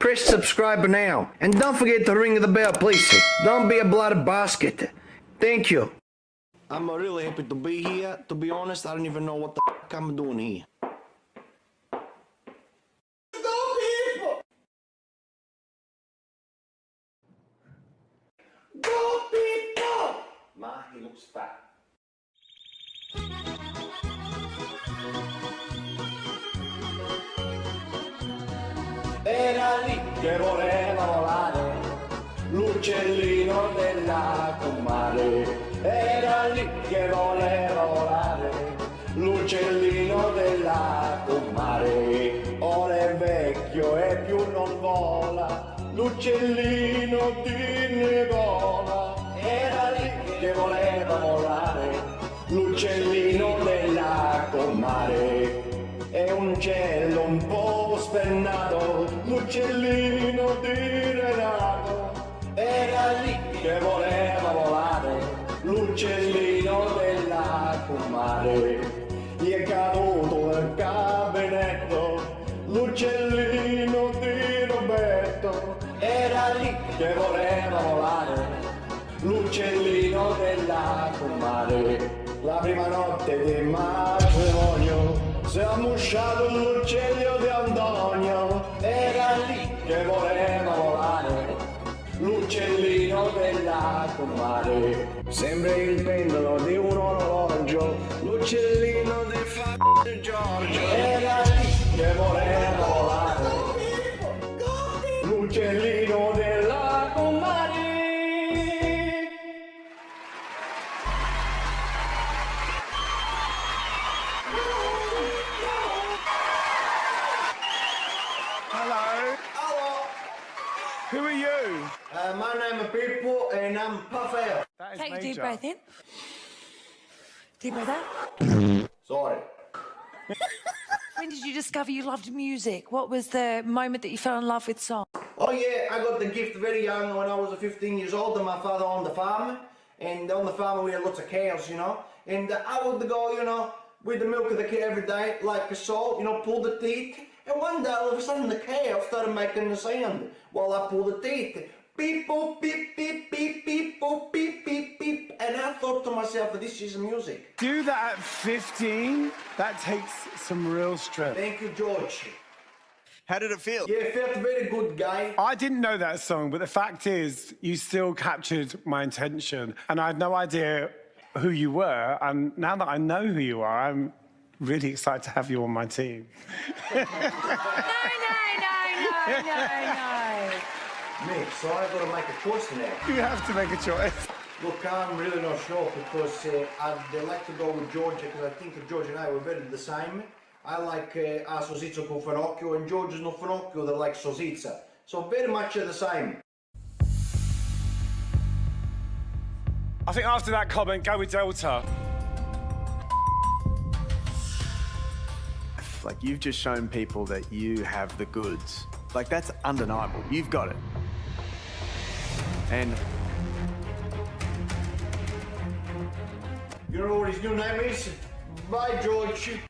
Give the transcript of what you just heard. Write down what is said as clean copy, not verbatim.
Press subscribe now. And don't forget to ring the bell, please. Don't be a bloody basket. Thank you. I'm really happy to be here. To be honest, I don't even know what the f*** I'm doing here. Go Pippo! Go Pippo! Ma, he looks fat. Era lì che voleva volare, l'uccellino della comare. Era lì che voleva volare, l'uccellino della comare. Ora è vecchio e più non vola, l'uccellino di Nicola. Era lì che voleva volare, l'uccellino della comare. È un uccello un po' spennato, l'uccellino di Renato. Era lì che voleva volare, l'uccellino della comare. Gli è caduto il gabinetto, l'uccellino di Roberto. Era lì che voleva volare, l'uccellino della comare. La prima notte di matrimonio si è ammusciato l'uccello di Antonio. Era lì che voleva volare, l'uccellino della comare. Sembra il pendolo di un orologio, l'uccellino di Giorgio. Era lì che voleva volare, l'uccellino della comare. Who are you? My name is Pippo and I'm Puffy. Take a deep breath in. Deep breath out. Sorry. When did you discover you loved music? What was the moment that you fell in love with song? Oh yeah, I got the gift very young when I was 15 years old and my father owned the farm. And on the farm we had lots of cows, you know. And I would go, you know, with the milk of the cow every day, like a soul, you know, pull the teeth. And one day, all of a sudden, the cow started making the sound while I pulled the teeth. Beep, boop, beep, beep, beep, beep, boop, beep, beep, beep. And I thought to myself, this is music. Do that at 15? That takes some real strength. Thank you, George. How did it feel? Yeah, it felt very good, guy. I didn't know that song, but the fact is, you still captured my attention. And I had no idea who you were. And now that I know who you are, I'm really excited to have you on my team. No. Mate, so I've got to make a choice now. You have to make a choice. Look, I'm really not sure because I'd like to go with George because I think George and I were very the same. I like a sosizza con finocchio and George is not finocchio, they like sosizza. So very much the same. I think after that comment, go with Delta. Like, you've just shown people that you have the goods. Like, that's undeniable. You've got it. And You know what his new name is? Bye, George.